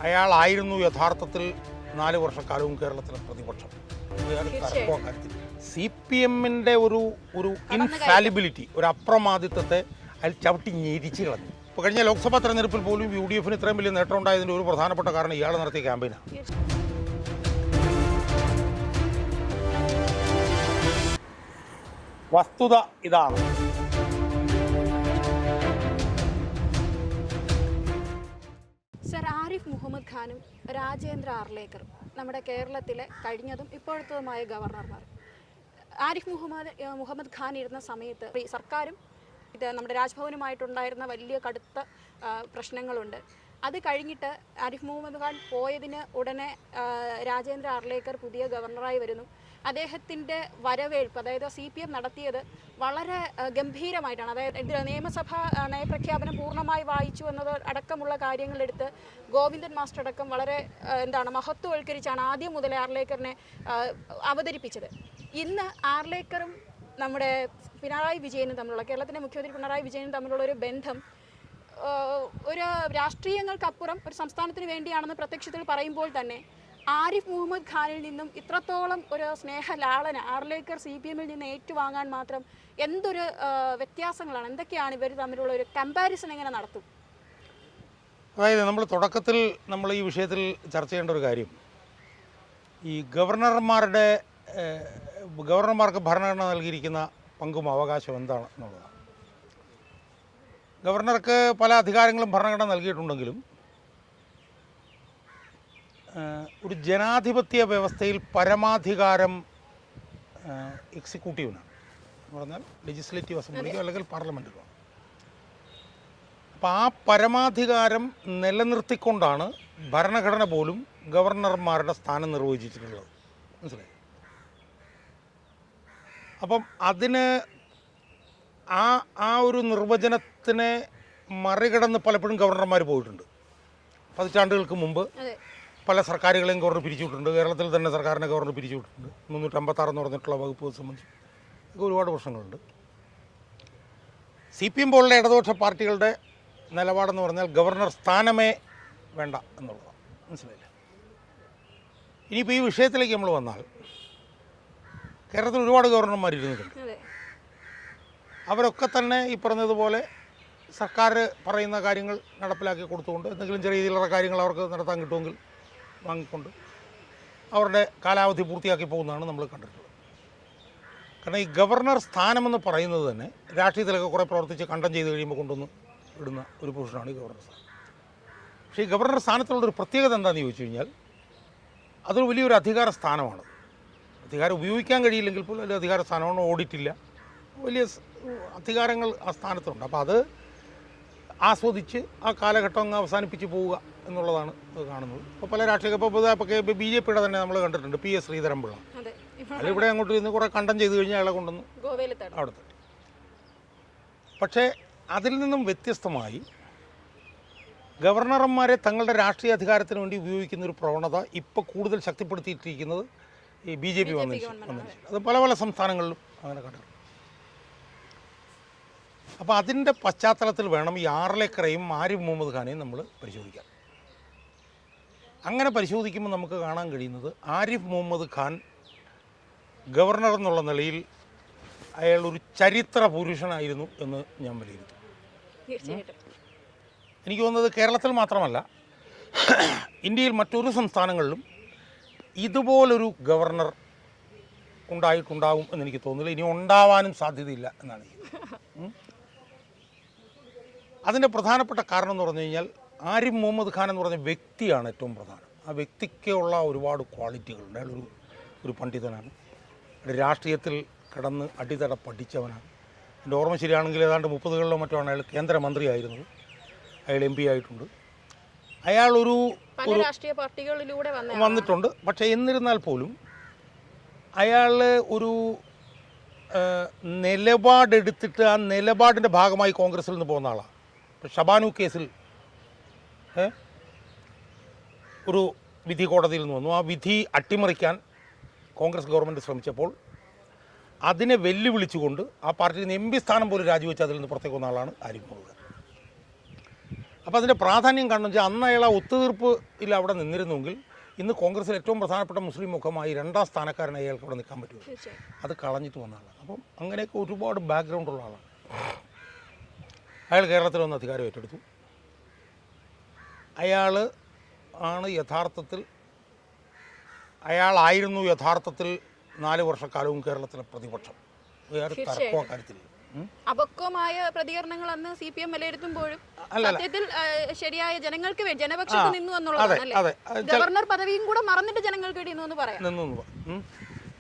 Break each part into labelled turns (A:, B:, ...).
A: അയാളായിരുന്നു യഥാർത്ഥത്തിൽ 4 വർഷക്കാലവും കേരളത്തിലെ പ്രതിപക്ഷം. CPM-ന്റെ ഒരു ഇൻഫാലിബിലിറ്റി, ഒരു അപ്രമാദിത്വത്തെ അയാൾ ചവിട്ടി ഞെരിച്ച് കളഞ്ഞു. ഇപ്പോൾ കഴിഞ്ഞ ലോക്സഭാ തെരഞ്ഞെടുപ്പിൽ പോലും UDF-ന് ഇത്രയും വലിയ നേട്ടം ഉണ്ടായതിൻ്റെ ഒരു പ്രധാനപ്പെട്ട കാരണം ഇയാൾ നടത്തിയ ക്യാമ്പയിനാണ്. വസ്തുത ഇതാണ്.
B: സർ, ആരിഫ് മുഹമ്മദ് ഖാനും രാജേന്ദ്ര ആർലേക്കറും നമ്മുടെ കേരളത്തിലെ കഴിഞ്ഞതും ഇപ്പോഴത്തതുമായ ഗവർണർമാർ. ആരിഫ് മുഹമ്മദ് ഖാൻ ഇരുന്ന സമയത്ത് സർക്കാരും നമ്മുടെ രാജ്ഭവനുമായിട്ടുണ്ടായിരുന്ന വലിയ കടുത്ത പ്രശ്നങ്ങളുണ്ട്. അത് കഴിഞ്ഞിട്ട് ആരിഫ് മുഹമ്മദ് ഖാൻ പോയതിന് ഉടനെ രാജേന്ദ്ര ആർലേക്കർ പുതിയ ഗവർണറായി വരുന്നു. അദ്ദേഹത്തിൻ്റെ വരവേൽപ്പ്, അതായത് CPM നടത്തിയത് വളരെ ഗംഭീരമായിട്ടാണ്. അതായത് നിയമസഭാ നയപ്രഖ്യാപനം പൂർണ്ണമായി വായിച്ചു എന്നത് അടക്കമുള്ള കാര്യങ്ങളെടുത്ത് ഗോവിന്ദൻ മാസ്റ്റർ അടക്കം വളരെ മഹത്വവൽക്കരിച്ചാണ് ആദ്യം മുതലേ ആർലേക്കറിനെ അവതരിപ്പിച്ചത്. ഇന്ന് ആർലേക്കറും നമ്മുടെ പിണറായി വിജയനും തമ്മിലുള്ള, കേരളത്തിൻ്റെ മുഖ്യമന്ത്രി പിണറായി വിജയനും തമ്മിലുള്ള ഒരു ബന്ധം ഒരു രാഷ്ട്രീയങ്ങൾക്കപ്പുറം ഒരു സംസ്ഥാനത്തിന് വേണ്ടിയാണെന്ന് പ്രത്യക്ഷത്തിൽ പറയുമ്പോൾ തന്നെ ആരിഫ് മുഹമ്മദ് ഖാനിൽ നിന്നും ഇത്രത്തോളം ഒരു സ്നേഹലാളന ആർലേക്കർ CPM-ൽ നിന്ന് ഏറ്റുവാങ്ങാൻ മാത്രം എന്തൊരു വ്യത്യാസങ്ങളാണ്, എന്തൊക്കെയാണ് ഇവർ തമ്മിലുള്ള ഒരു കമ്പാരിസൺ എങ്ങനെ നടത്തും?
A: അതായത് തുടക്കത്തിൽ നമ്മൾ ഈ വിഷയത്തിൽ ചർച്ച ചെയ്യേണ്ട ഒരു കാര്യം, ഈ ഗവർണർമാർക്ക് ഭരണഘടന നൽകിയിരിക്കുന്ന പങ്കും അവകാശവും എന്താണ് എന്നുള്ളതാണ്. ഗവർണർക്ക് പല അധികാരങ്ങളും ഭരണഘടന നൽകിയിട്ടുണ്ടെങ്കിലും ഒരു ജനാധിപത്യ വ്യവസ്ഥയിൽ പരമാധികാരം എക്സിക്യൂട്ടീവിനാണ്, എന്ന് പറഞ്ഞാൽ ലെജിസ്ലേറ്റീവ് അസംബ്ലിക്കോ അല്ലെങ്കിൽ പാർലമെൻറ്റിലോ. അപ്പോൾ ആ പരമാധികാരം നിലനിർത്തിക്കൊണ്ടാണ് ഭരണഘടന പോലും ഗവർണർമാരുടെ സ്ഥാനം നിർവചിച്ചിട്ടുള്ളത്. മനസ്സിലായി? അപ്പം അതിന് ആ ഒരു നിർവചനത്തിനെ മറികടന്ന് പലപ്പോഴും ഗവർണർമാർ പോയിട്ടുണ്ട്. പതിറ്റാണ്ടുകൾക്ക് മുമ്പ് പല സർക്കാരുകളെയും ഗവർണർ പിരിച്ചുവിട്ടിട്ടുണ്ട്. കേരളത്തിൽ തന്നെ സർക്കാരിനെ ഗവർണർ പിരിച്ചുവിട്ടിട്ടുണ്ട്. 356 എന്ന് പറഞ്ഞിട്ടുള്ള വകുപ്പ് സംബന്ധിച്ച് ഒരുപാട് പ്രശ്നങ്ങളുണ്ട്. CPM പോലുള്ള ഇടതുപക്ഷ പാർട്ടികളുടെ നിലപാടെന്ന് പറഞ്ഞാൽ ഗവർണർ സ്ഥാനമേ വേണ്ട എന്നുള്ളതാണ്. മനസ്സിലായില്ലേ? ഇനിയിപ്പോൾ ഈ വിഷയത്തിലേക്ക് നമ്മൾ വന്നാൽ, കേരളത്തിൽ ഒരുപാട് ഗവർണർമാർ ഇരുന്നിട്ടുണ്ട്. അവരൊക്കെ തന്നെ ഈ പറഞ്ഞതുപോലെ സർക്കാർ പറയുന്ന കാര്യങ്ങൾ നടപ്പിലാക്കി കൊടുത്തുകൊണ്ട് എന്തെങ്കിലും ചെറിയ രീതിയിലുള്ള കാര്യങ്ങൾ അവർക്ക് നടത്താൻ കിട്ടുമെങ്കിൽ വാങ്ങിക്കൊണ്ട് അവരുടെ കാലാവധി പൂർത്തിയാക്കി പോകുന്നതാണ് നമ്മൾ കണ്ടിട്ടുള്ളത്. കാരണം ഈ ഗവർണർ സ്ഥാനമെന്ന് പറയുന്നത് തന്നെ രാഷ്ട്രീയത്തിലൊക്കെ കുറേ പ്രവർത്തിച്ച് കണ്ടം ചെയ്ത് കഴിയുമ്പോൾ കൊണ്ടുവന്ന് ഇടുന്ന ഒരു പൊസിഷനാണ് ഈ ഗവർണർ സ്ഥാനം. പക്ഷേ ഈ ഗവർണർ സ്ഥാനത്തുള്ളൊരു പ്രത്യേകത എന്താണെന്ന് ചോദിച്ചു കഴിഞ്ഞാൽ, അതൊരു വലിയൊരു അധികാര സ്ഥാനമാണ്. അധികാരം ഉപയോഗിക്കാൻ കഴിയില്ലെങ്കിൽ പോലും ഒരു അധികാര സ്ഥാനമാണ്. ഓഡിറ്റില്ല, വലിയ അധികാരങ്ങൾ ആ സ്ഥാനത്തുണ്ട്. അപ്പോൾ അത് ആസ്വദിച്ച് ആ കാലഘട്ടം അങ്ങ് അവസാനിപ്പിച്ച് പോവുക എന്നുള്ളതാണ് കാണുന്നത്. ഇപ്പോൾ പല രാഷ്ട്രീയ ഇപ്പോൾ BJP-യുടെ തന്നെ നമ്മൾ കണ്ടിട്ടുണ്ട്, PS ശ്രീധരൻപിള്ള. അതിവിടെ അങ്ങോട്ട് ഇരുന്ന് കുറേ കണ്ടം ചെയ്ത് കഴിഞ്ഞാൽ അയാളെ കൊണ്ടുവന്ന് അവിടുത്തെ. പക്ഷേ അതിൽ നിന്നും വ്യത്യസ്തമായി ഗവർണർമാരെ തങ്ങളുടെ രാഷ്ട്രീയ അധികാരത്തിന് വേണ്ടി ഉപയോഗിക്കുന്ന ഒരു പ്രവണത ഇപ്പോൾ കൂടുതൽ ശക്തിപ്പെടുത്തിയിട്ടിരിക്കുന്നത് ഈ BJP വന്നതിന്. അത് പല പല സംസ്ഥാനങ്ങളിലും അങ്ങനെ കണ്ടിട്ടുണ്ട്. അപ്പോൾ അതിൻ്റെ പശ്ചാത്തലത്തിൽ വേണം ഈ ആർലേക്കറേയും ആരിഫ് മുഹമ്മദ് ഖാനെയും നമ്മൾ പരിശോധിക്കാൻ. അങ്ങനെ പരിശോധിക്കുമ്പോൾ നമുക്ക് കാണാൻ കഴിയുന്നത്, ആരിഫ് മുഹമ്മദ് ഖാൻ ഗവർണർ എന്നുള്ള നിലയിൽ അയാൾ ഒരു ചരിത്ര പുരുഷനായിരുന്നു എന്ന് ഞാൻ വിലയിരുത്തും. എനിക്ക് തോന്നുന്നത് കേരളത്തിൽ മാത്രമല്ല, ഇന്ത്യയിൽ മറ്റൊരു സംസ്ഥാനങ്ങളിലും ഇതുപോലൊരു ഗവർണർ ഉണ്ടായിട്ടുണ്ടാവും എന്നെനിക്ക് തോന്നുന്നില്ല. ഇനി ഉണ്ടാവാനും സാധ്യതയില്ല എന്നാണ്. അതിൻ്റെ പ്രധാനപ്പെട്ട കാരണം എന്ന് പറഞ്ഞു കഴിഞ്ഞാൽ, ആരിഫ് മുഹമ്മദ് ഖാൻ എന്ന് പറഞ്ഞ വ്യക്തിയാണ് ഏറ്റവും പ്രധാനം. ആ വ്യക്തിക്കുള്ള ഒരുപാട് ക്വാളിറ്റികളുണ്ട്. അയാൾ ഒരു പണ്ഡിതനാണ്, രാഷ്ട്രീയത്തിൽ കിടന്ന് അടിത്തട പഠിച്ചവനാണ്. എൻ്റെ ഓർമ്മ ശരിയാണെങ്കിൽ ഏതാണ്ട് 30കളിലോ മറ്റോ അയാൾ കേന്ദ്രമന്ത്രിയായിരുന്നത്. അയാൾ MP ആയിട്ടുണ്ട്. അയാൾ ഒരു
B: രാഷ്ട്രീയ പാർട്ടികളിലൂടെ
A: വന്നിട്ടുണ്ട്. പക്ഷേ എന്നിരുന്നാൽ പോലും അയാൾ ഒരു നിലപാടെടുത്തിട്ട് ആ നിലപാടിൻ്റെ ഭാഗമായി കോൺഗ്രസിൽ നിന്ന് പോകുന്ന ആളാണ്. ഷബാനു കേസിൽ ഒരു വിധി കോടതിയിൽ നിന്ന് വന്നു. ആ വിധി അട്ടിമറിക്കാൻ കോൺഗ്രസ് ഗവൺമെൻറ് ശ്രമിച്ചപ്പോൾ അതിനെ വെല്ലുവിളിച്ചുകൊണ്ട് ആ പാർട്ടിയിൽ നിന്ന് MP സ്ഥാനം പോലും രാജിവെച്ച് അതിൽ നിന്ന് പുറത്തേക്ക് വന്ന ആളാണ് ആരിഫ് മുഹമ്മദ് ഖാൻ. അപ്പോൾ അപ്പോൾ അതിൻ്റെ പ്രാധാന്യം കാണുന്നു വെച്ചാൽ അന്ന് അയാൾ ഒത്തുതീർപ്പിൽ അവിടെ നിന്നിരുന്നെങ്കിൽ ഇന്ന് കോൺഗ്രസിൽ ഏറ്റവും പ്രധാനപ്പെട്ട മുസ്ലിം മുഖമായി 2ാം സ്ഥാനക്കാരനെ അയാൾക്ക് അവിടെ നിൽക്കാൻ പറ്റുമോ? അത് കളഞ്ഞിട്ട് വന്ന ആളാണ്. അപ്പം അങ്ങനെയൊക്കെ ഒരുപാട് ബാക്ക്ഗ്രൗണ്ടുള്ള ആളാണ്. അയാൾ കേരളത്തിൽ വന്ന് അധികാരം ഏറ്റെടുത്തു. അയാളായിരുന്നു യഥാർത്ഥത്തിൽ 4 വർഷക്കാലവും കേരളത്തിലെ പ്രതിപക്ഷം. വേറെ തർക്കമോ കാര്യത്തില്ല.
B: അപക്വമായ പ്രതികരണങ്ങൾ അന്ന് CPM വിലയിരുത്തുമ്പോഴും സത്യത്തിൽ ശരിയായ ജനങ്ങൾക്ക് വേണ്ടി ജനപക്ഷത്ത് നിന്നു എന്നുള്ളതാണ്. ഗവർണർ പദവിയും കൂടെ മറന്നിട്ട് ജനങ്ങൾക്ക് വേണ്ടി നിന്നു പറയാം.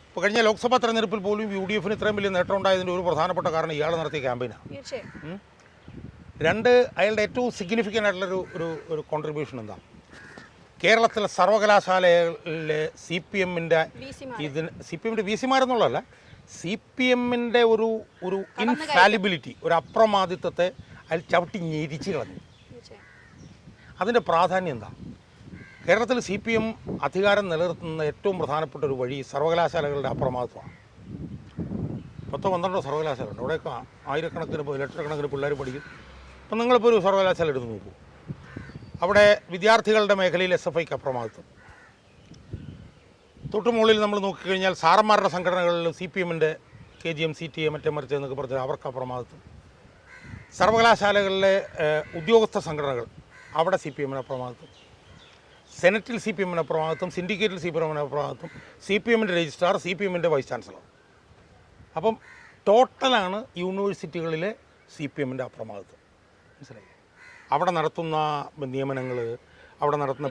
A: ഇപ്പോൾ കഴിഞ്ഞ ലോക്സഭാ തെരഞ്ഞെടുപ്പിൽ പോലും UDF ഇത്രയും വലിയ നേട്ടം ഉണ്ടായതിൻ്റെ ഒരു പ്രധാനപ്പെട്ട കാരണം ഇയാൾ നടത്തിയ ക്യാമ്പയിനാണ്.
B: തീർച്ചയായും.
A: 2, അയാളുടെ ഏറ്റവും സിഗ്നിഫിക്കൻ്റ് ആയിട്ടുള്ളൊരു ഒരു കോൺട്രിബ്യൂഷൻ എന്താ? കേരളത്തിലെ സർവകലാശാലയിലെ CPMൻ്റെ VC മാരെന്നുള്ളതല്ല, CPMൻ്റെ ഒരു ഇൻഫാലിബിലിറ്റി, ഒരു അപ്രമാദിത്വത്തെ അയാൾ ചവിട്ടി ഞെരിച്ച് കളഞ്ഞു. അതിൻ്റെ പ്രാധാന്യം എന്താ? കേരളത്തിൽ CPM അധികാരം നിലനിർത്തുന്ന ഏറ്റവും പ്രധാനപ്പെട്ട ഒരു വഴി സർവകലാശാലകളുടെ അപ്രമാദിത്വമാണ്. 10-12 സർവകലാശാലയുണ്ട്. അവിടെയൊക്കെ ആയിരക്കണക്കിന് ലക്ഷക്കണക്കിന് പിള്ളേർ പഠിക്കും. അപ്പം നിങ്ങളിപ്പോൾ ഒരു സർവകലാശാല എടുത്ത് നോക്കൂ. അവിടെ വിദ്യാർത്ഥികളുടെ മേഖലയിൽ SFIക്ക് അപ്രമാദിത്വം. തൊട്ടുമുകളിൽ നമ്മൾ നോക്കിക്കഴിഞ്ഞാൽ സാറന്മാരുടെ സംഘടനകളിൽ CPMൻ്റെ KGM, CTA, മറ്റേ മറിച്ച് എന്നൊക്കെ പറഞ്ഞാൽ അവർക്ക് അപ്രമാദിത്വം. സർവകലാശാലകളിലെ ഉദ്യോഗസ്ഥ സംഘടനകൾ, അവിടെ CPMന് അപ്രമാദിത്വം. സെനറ്റിൽ CPMന് അപ്രമാദിത്വം, സിൻഡിക്കേറ്റിൽ CPMന് അപ്രമാദിത്വം, CPMൻ്റെ രജിസ്ട്രാർ, CPMൻ്റെ വൈസ് ചാൻസലർ. അപ്പം ടോട്ടലാണ് യൂണിവേഴ്സിറ്റികളിലെ CPMൻ്റെ അപ്രമാദിത്വം. മനസ്സിലായി? അവിടെ നടത്തുന്ന നിയമനങ്ങൾ, അവിടെ നടത്തുന്ന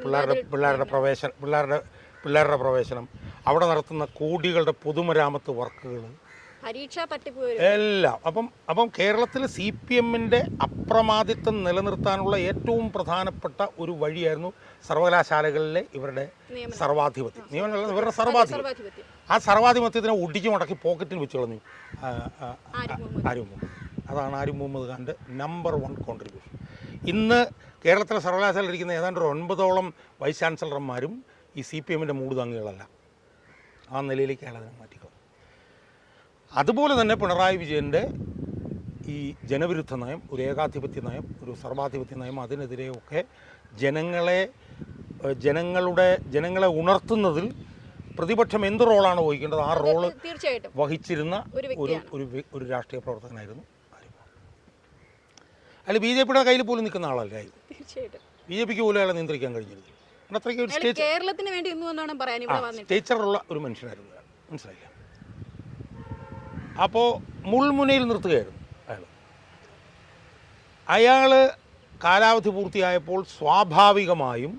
A: പിള്ളേരുടെ പ്രവേശനം, അവിടെ നടത്തുന്ന കോടികളുടെ പൊതുമരാമത്ത് വർക്കുകൾ, എല്ലാം. അപ്പം കേരളത്തിൽ CPMൻ്റെ അപ്രമാദിത്വം നിലനിർത്താനുള്ള ഏറ്റവും പ്രധാനപ്പെട്ട ഒരു വഴിയായിരുന്നു സർവകലാശാലകളിലെ ഇവരുടെ സർവാധിപത്യം. ഇവരുടെ സർവാധിപത്യം. ആ സർവാധിപത്യത്തിനെ ഒടിച്ചു മുടക്കി പോക്കറ്റിൽ വെച്ച് കളഞ്ഞു ആരിഫ് മുഹമ്മദ്. അതാണ് ആരിഫ് മുഹമ്മദ് ഖാൻ്റെ നമ്പർ 1 കോൺട്രിബ്യൂഷൻ. ഇന്ന് കേരളത്തിലെ സർവകലാശാലയിൽ ഇരിക്കുന്ന ഏതാണ്ട് 9ഓളം വൈസ് ചാൻസലർമാരും ഈ CPMൻ്റെ മൂട് താങ്ങികളല്ല. ആ നിലയിലേക്ക് അയാൾ അതിനെ മാറ്റിക്കളഞ്ഞു. അതുപോലെ തന്നെ പിണറായി വിജയൻ്റെ ഈ ജനവിരുദ്ധ നയം, ഒരു ഏകാധിപത്യ നയം, ഒരു സർവാധിപത്യ നയം, അതിനെതിരെയൊക്കെ ജനങ്ങളെ ഉണർത്തുന്നതിൽ പ്രതിപക്ഷം എന്ത് റോളാണ് വഹിക്കേണ്ടത് ആ റോള് വഹിച്ചിരുന്ന ഒരു രാഷ്ട്രീയ പ്രവർത്തകനായിരുന്നു ആരിഫ്. അയാൾ BJPയുടെ കയ്യിൽ പോലും നിൽക്കുന്ന ആളല്ല. BJPക്ക് പോലും അയാളെ നിയന്ത്രിക്കാൻ കഴിഞ്ഞിരുന്നു. അത്രയ്ക്ക്
B: കേരളത്തിന് വേണ്ടി
A: സ്റ്റേച്ചറുള്ള ഒരു മനുഷ്യനായിരുന്നു അയാൾ. മനസ്സിലായില്ല? അപ്പോൾ മുൾമുനയിൽ നിർത്തുകയായിരുന്നു അയാൾ. കാലാവധി പൂർത്തിയായപ്പോൾ സ്വാഭാവികമായും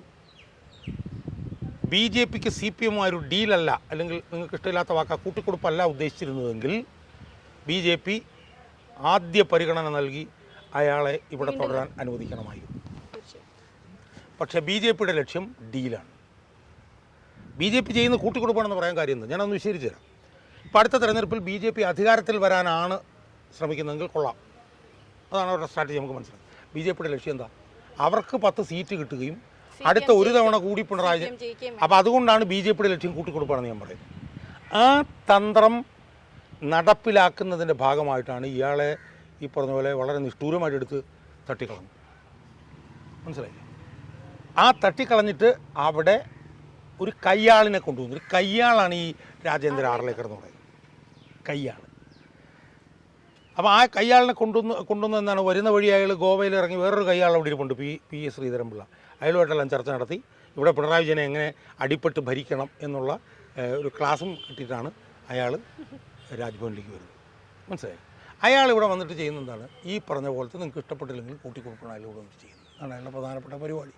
A: BJPക്ക് CPMമായൊരു ഡീലല്ല, അല്ലെങ്കിൽ നിങ്ങൾക്ക് ഇഷ്ടമില്ലാത്ത വാക്ക കൂട്ടിക്കൊടുപ്പല്ല ഉദ്ദേശിച്ചിരുന്നതെങ്കിൽ BJP ആദ്യ പരിഗണന നൽകി അയാളെ ഇവിടെ തുടരാൻ അനുവദിക്കണമായിരുന്നു. പക്ഷേ BJPയുടെ ലക്ഷ്യം ഡീലാണ്. BJP ചെയ്യുന്ന കൂട്ടിക്കൊടുപ്പാണെന്ന് പറയാൻ കാര്യം എന്താ? ഞാനൊന്ന് വിശദീകരിച്ചു തരാം. ഇപ്പോൾ അടുത്ത തെരഞ്ഞെടുപ്പിൽ BJP അധികാരത്തിൽ വരാനാണ് ശ്രമിക്കുന്നതെങ്കിൽ കൊള്ളാം, അതാണ് അവരുടെ സ്ട്രാറ്റജി. നമുക്ക് മനസ്സിലാക്കാം. BJPയുടെ ലക്ഷ്യം എന്താ? അവർക്ക് 10 സീറ്റ് കിട്ടുകയും അടുത്ത ഒരു തവണ കൂടി പിണറായി. അപ്പോൾ അതുകൊണ്ടാണ് BJPയുടെ ലക്ഷ്യം കൂട്ടിക്കൊടുപ്പാണെന്ന് ഞാൻ പറയുന്നത്. ആ തന്ത്രം നടപ്പിലാക്കുന്നതിൻ്റെ ഭാഗമായിട്ടാണ് ഇയാളെ ഈ പറഞ്ഞ പോലെ വളരെ നിഷ്ഠൂരമായിട്ട് എടുത്ത് തട്ടിക്കളഞ്ഞു. മനസ്സിലായില്ലേ? ആ തട്ടിക്കളഞ്ഞിട്ട് അവിടെ ഒരു കയ്യാളിനെ കൊണ്ടുവന്നു. ഒരു കയ്യാളാണ് ഈ രാജേന്ദ്ര ആർലേക്കർ എന്ന് പറയുന്നത്. കയ്യാൾ. അപ്പോൾ ആ കയ്യാളിനെ കൊണ്ടുവന്ന് എന്നാണ് വരുന്ന വഴി അയാൾ ഗോവയിൽ ഇറങ്ങി വേറൊരു കയ്യാൾ അവിടെ ഇരിപ്പുണ്ട്, പി.എസ്. ശ്രീധരൻപിള്ള. അയാളുമായിട്ടെല്ലാം ചർച്ച നടത്തി ഇവിടെ പിണറായി വിജയനെ എങ്ങനെ അടിപ്പെട്ട് ഭരിക്കണം എന്നുള്ള ഒരു ക്ലാസ്സും കിട്ടിയിട്ടാണ് അയാൾ രാജ്ഭവനിലേക്ക് വരുന്നത്. മനസ്സിലായി? അയാൾ ഇവിടെ വന്നിട്ട് ചെയ്യുന്ന എന്താണ്? ഈ പറഞ്ഞ പോലത്തെ നിങ്ങൾക്ക് ഇഷ്ടപ്പെട്ടില്ലെങ്കിൽ കൂട്ടിക്കൊടുക്കണം അയാൾ ഇവിടെ വന്നിട്ട് ചെയ്യുന്നത്. അതാണ് അയാളുടെ പ്രധാനപ്പെട്ട പരിപാടി.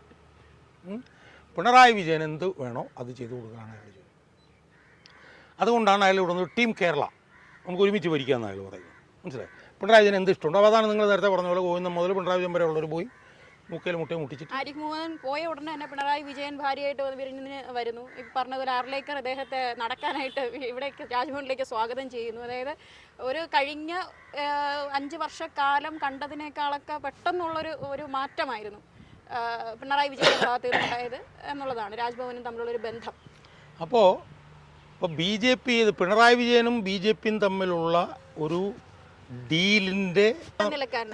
A: പിണറായി വിജയൻ എന്ത് വേണോ അത് ചെയ്തു കൊടുക്കുകയാണ് അയാൾ ചെയ്യുന്നത്. അതുകൊണ്ടാണ് അയാൾ ഇവിടെ നിന്ന് ടീം കേരള നമുക്ക് ഒരുമിച്ച് ഭരിക്കാമെന്ന് അയാൾ പറയുന്നത്. മനസ്സിലായി? പിണറായി വിജയൻ എന്ത് ഇഷ്ടമുണ്ടോ അപ്പോൾ അതാണ് നിങ്ങൾ നേരത്തെ പറഞ്ഞ പോലെ ഗോവിന്ദൻ മുതൽ പിണറായി വിജയൻ വരെ ഉള്ളവർ പോയി മുക്കയിൽ മുട്ടയെ മുട്ടിച്ചിട്ട്.
B: ആരിഫ് മുഹമ്മദ് പോയ ഉടനെ തന്നെ പിണറായി വിജയൻ ഭാര്യയായിട്ട് വിരുന്നിന് വരുന്നു. ഈ പറഞ്ഞതുപോലെ ആർലേക്കർ അദ്ദേഹത്തെ നടക്കാനായിട്ട് ഇവിടേക്ക് രാജ്ഭവനിലേക്ക് സ്വാഗതം ചെയ്യുന്നു. അതായത് ഒരു കഴിഞ്ഞ 5 വർഷക്കാലം കണ്ടതിനേക്കാളൊക്കെ പെട്ടെന്നുള്ളൊരു മാറ്റമായിരുന്നു പിണറായി വിജയൻ്റെ ഭാഗത്ത് നിന്നുണ്ടായത് എന്നുള്ളതാണ് രാജ്ഭവനും തമ്മിലുള്ളൊരു ബന്ധം.
A: അപ്പോൾ BJP പിണറായി വിജയനും BJPയും തമ്മിലുള്ള ഒരു ഡീലിൻ്റെ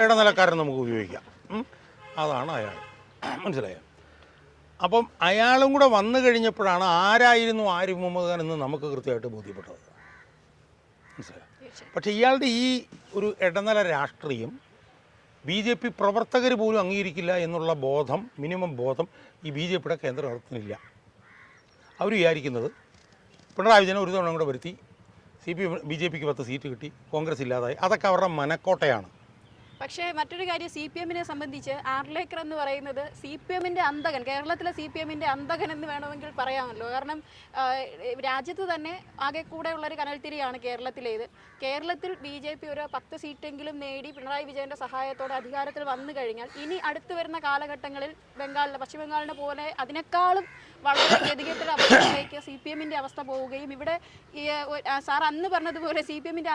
A: ഇടനിലക്കാരൻ നമുക്ക് ഉപയോഗിക്കാം. അതാണ് അയാൾ. മനസ്സിലായോ? അപ്പം അയാളും കൂടെ വന്നു കഴിഞ്ഞപ്പോഴാണ് ആരായിരുന്നു ആരിഫ് മുഹമ്മദ് ഖാൻ എന്ന് നമുക്ക് കൃത്യമായിട്ട് ബോധ്യപ്പെട്ടത്. മനസ്സിലായോ? പക്ഷേ ഇയാളുടെ ഈ ഒരു ഇടനില രാഷ്ട്രീയം BJP പ്രവർത്തകർ പോലും അംഗീകരിക്കില്ല എന്നുള്ള ബോധം, മിനിമം ബോധം ഈ BJPയുടെ കേന്ദ്ര നേതൃത്വത്തിനില്ല. അവർ വിചാരിക്കുന്നത് പിണറായി വിജയനെ ഒരു തവണ കൂടെ വരുത്തി BJPക്ക് 10 സീറ്റ് കിട്ടി, കോൺഗ്രസ് ഇല്ലാതായി, അതൊക്കെ അവരുടെ മനക്കോട്ടയാണ്.
B: പക്ഷേ മറ്റൊരു കാര്യം, CPM-നെ സംബന്ധിച്ച് ആർലേക്കർ എന്ന് പറയുന്നത് CPM-ന്റെ അന്തകൻ, കേരളത്തിലെ CPM-ന്റെ അന്തകൻ എന്ന് വേണമെങ്കിൽ പറയാമല്ലോ. കാരണം രാജ്യത്ത് തന്നെ ആകെ കൂടെ ഉള്ളൊരു കനൽത്തിരിയാണ് കേരളത്തിലേത്. കേരളത്തിൽ BJP ഒരു 10 സീറ്റെങ്കിലും നേടി പിണറായി വിജയൻ്റെ സഹായത്തോടെ അധികാരത്തിൽ വന്നു കഴിഞ്ഞാൽ ഇനി അടുത്ത് വരുന്ന കാലഘട്ടങ്ങളിൽ പശ്ചിമ ബംഗാളിനെ പോലെ അതിനേക്കാളും വളരെ ഗതികെട്ടൊരു അവസ്ഥയിലേക്ക് CPM-ന്റെ അവസ്ഥ പോവുകയും ഇവിടെ സാർ അന്ന് പറഞ്ഞതുപോലെ CPM-ന്റെ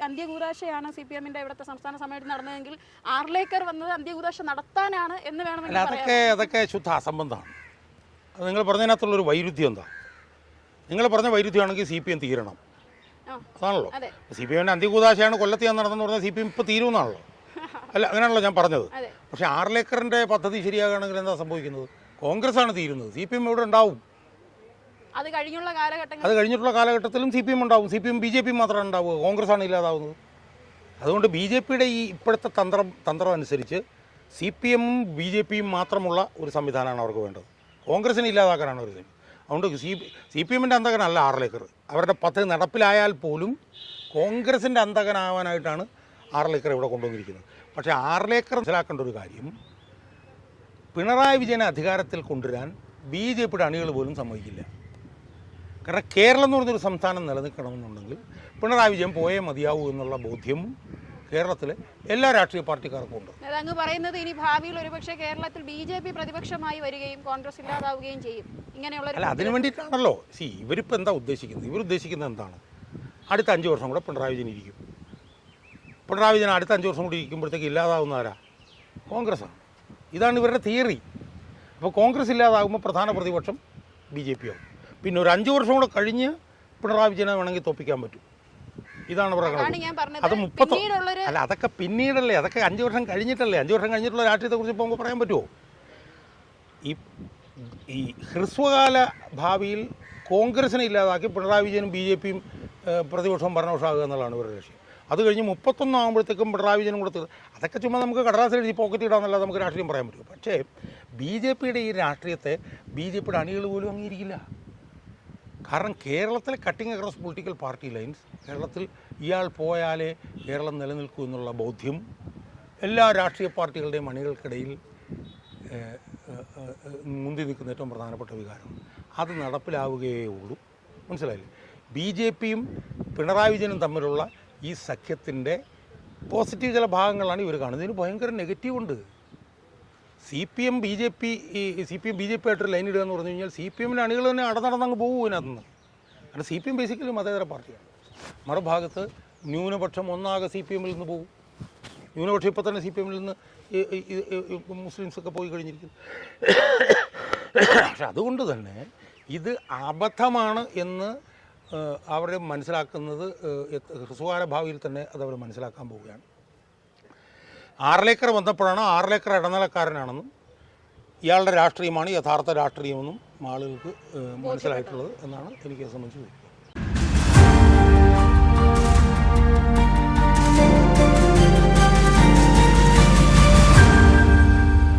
B: അന്ത്യകൂദാശയാണ് CPM-ന്റെ ഇവിടുത്തെ സംസ്ഥാന സമ്മേളനം നടന്നതെങ്കിൽ ആർലേക്കർ വന്നത് അന്ത്യകൂദാശ നടത്താനാണ് എന്ന് വേണമെങ്കിൽ
A: അതൊക്കെ ശുദ്ധ അസംബന്ധമാണ്. അത് നിങ്ങൾ പറഞ്ഞതിനകത്തുള്ളൊരു വൈരുദ്ധ്യം എന്താ? നിങ്ങൾ പറഞ്ഞ വൈരുദ്ധ്യമാണെങ്കിൽ CPM തീരണം, അതാണല്ലോ. CPM-ന്റെ അന്ത്യകൂദാശയാണ് കൊല്ലത്ത് നടന്നെന്ന് പറഞ്ഞാൽ CPM ഇപ്പോൾ തീരുമെന്നാണല്ലോ. അല്ല, അങ്ങനെയാണല്ലോ ഞാൻ പറഞ്ഞത്. പക്ഷേ ആർലേക്കറിൻ്റെ പദ്ധതി ശരിയാകുകയാണെങ്കിൽ എന്താ സംഭവിക്കുന്നത്? കോൺഗ്രസ് ആണ് തീരുന്നത്, CPM ഇവിടെ ഉണ്ടാവും.
B: അത്
A: കഴിഞ്ഞിട്ടുള്ള കാലഘട്ടത്തിലും CPM ഉണ്ടാവും. CPM BJP മാത്രമാണ് ഉണ്ടാവുക, കോൺഗ്രസ് ആണ് ഇല്ലാതാവുന്നത്. അതുകൊണ്ട് BJPയുടെ ഈ ഇപ്പോഴത്തെ തന്ത്രം അനുസരിച്ച് CPM-ഉം BJP-യും മാത്രമുള്ള ഒരു സംവിധാനമാണ് അവർക്ക് വേണ്ടത്. കോൺഗ്രസിനെ ഇല്ലാതാക്കാനാണ് അവർ ശ്രമിക്കുന്നത്. അതുകൊണ്ട് CPM-ന്റെ അന്തകനല്ല ആർലേക്കർ. അവരുടെ പദ്ധതി നടപ്പിലായാൽ പോലും കോൺഗ്രസിൻ്റെ അന്തകനാവാനായിട്ടാണ് ആർലേക്കർ ഇവിടെ കൊണ്ടുവന്നിരിക്കുന്നത്. പക്ഷേ ആർലേക്കർ മനസ്സിലാക്കേണ്ട ഒരു കാര്യം, പിണറായി വിജയനെ അധികാരത്തിൽ കൊണ്ടുവരാൻ BJPയുടെ അണികൾ പോലും സമ്മതിക്കില്ല. കാരണം കേരളം എന്ന് പറഞ്ഞൊരു സംസ്ഥാനം നിലനിൽക്കണമെന്നുണ്ടെങ്കിൽ പിണറായി വിജയൻ പോയേ മതിയാവൂ എന്നുള്ള ബോധ്യം കേരളത്തിലെ എല്ലാ രാഷ്ട്രീയ പാർട്ടിക്കാർക്കും ഉണ്ട്.
B: അതങ്ങ് പറയുന്നത് ഇനി ഭാവിയിൽ ഒരുപക്ഷെ കേരളത്തിൽ BJP പ്രതിപക്ഷമായി വരികയും കോൺഗ്രസ് ഇല്ലാതാവുകയും ചെയ്യും, ഇങ്ങനെയുള്ള
A: അല്ല, അതിനു വേണ്ടിയിട്ടാണല്ലോ. ഇവരിപ്പോൾ എന്താ ഉദ്ദേശിക്കുന്നത്? ഇവരുദ്ദേശിക്കുന്നത് എന്താണ്? അടുത്ത 5 വർഷം കൂടെ പിണറായി വിജയൻ ഇരിക്കും. പിണറായി വിജയൻ അടുത്ത 5 വർഷം കൂടി ഇരിക്കുമ്പോഴത്തേക്ക് ഇല്ലാതാവുന്ന ആരാ? കോൺഗ്രസ്സാണ്. ഇതാണ് ഇവരുടെ തിയറി. അപ്പോൾ കോൺഗ്രസ് ഇല്ലാതാകുമ്പോൾ പ്രധാന പ്രതിപക്ഷം BJP ആവും. പിന്നെ ഒരു 5 വർഷം കൂടെ കഴിഞ്ഞ് പിണറായി വിജയനെ വേണമെങ്കിൽ തോപ്പിക്കാൻ പറ്റും. ഇതാണ് പറയുന്നത്. അത് 30 അല്ല, അതൊക്കെ പിന്നീടല്ലേ, അതൊക്കെ 5 വർഷം കഴിഞ്ഞിട്ടല്ലേ. 5 വർഷം കഴിഞ്ഞിട്ടുള്ള രാഷ്ട്രീയത്തെക്കുറിച്ച് ഇപ്പോൾ നമുക്ക് പറയാൻ പറ്റുമോ? ഈ ഹ്രസ്വകാല ഭാവിയിൽ കോൺഗ്രസിനെ ഇല്ലാതാക്കി പിണറായി വിജയനും BJP-യും പ്രതിപക്ഷവും ഭരണപക്ഷമാകുക എന്നുള്ളതാണ് ഇവരുടെ ലക്ഷ്യം. അത് കഴിഞ്ഞ് 31 ആകുമ്പോഴത്തേക്കും പിണറായി വിജയനും കൂടെ അതൊക്കെ ചുമ്മാ നമുക്ക് കടലാസിൽ പോക്കറ്റ് ഇടാന്നല്ലാതെ നമുക്ക് രാഷ്ട്രീയം പറയാൻ പറ്റും. പക്ഷേ BJPയുടെ ഈ രാഷ്ട്രീയത്തെ BJPയുടെ അണികൾ പോലും അംഗീകരിക്കില്ല. കാരണം കേരളത്തിലെ cutting across political party lines, കേരളത്തിൽ ഇയാൾ പോയാലേ കേരളം നിലനിൽക്കൂ എന്നുള്ള ബോധ്യം എല്ലാ രാഷ്ട്രീയ പാർട്ടികളുടെയും അണികൾക്കിടയിൽ മുന്തി നിൽക്കുന്ന ഏറ്റവും പ്രധാനപ്പെട്ട വികാരം. അത് നടപ്പിലാവുകയേ ഉള്ളൂ. മനസ്സിലായില്ലേ? BJP-യും പിണറായി വിജയനും തമ്മിലുള്ള ഈ സഖ്യത്തിൻ്റെ പോസിറ്റീവ് ചില ഭാഗങ്ങളാണ് ഇവർ കാണുന്നത്. ഇതിന് ഭയങ്കര നെഗറ്റീവുണ്ട്. CPM BJP ആയിട്ടൊരു ലൈൻ ഇടുക എന്ന് പറഞ്ഞു കഴിഞ്ഞാൽ CPM-ൻ്റെ അണികൾ തന്നെ അടനടന്നങ്ങ് പോകും ഇതിനകത്തുനിന്ന്. കാരണം CPM ബേസിക്കലി മതേതര പാർട്ടിയാണ്. മറുഭാഗത്ത് ന്യൂനപക്ഷം ഒന്നാകെ CPM-ൽ നിന്ന് പോകും. ന്യൂനപക്ഷം ഇപ്പോൾ തന്നെ CPM-ൽ നിന്ന് മുസ്ലിംസൊക്കെ പോയി കഴിഞ്ഞിരിക്കുന്നു. പക്ഷെ അതുകൊണ്ട് തന്നെ ഇത് അബദ്ധമാണ് എന്ന് അവർ മനസ്സിലാക്കുന്നത് ഹ്രസ്വകാല ഭാവിയിൽ തന്നെ അതവർ മനസ്സിലാക്കാൻ പോവുകയാണ്. ആർലേക്കർ വന്നപ്പോഴാണ് ആർലേക്കർ ഇടനിലക്കാരനാണെന്നും ഇയാളുടെ രാഷ്ട്രീയമാണ് യഥാർത്ഥ രാഷ്ട്രീയമെന്നും ആളുകൾക്ക് മനസ്സിലായിട്ടുള്ളത് എന്നാണ് എനിക്ക് സംബന്ധിച്ച്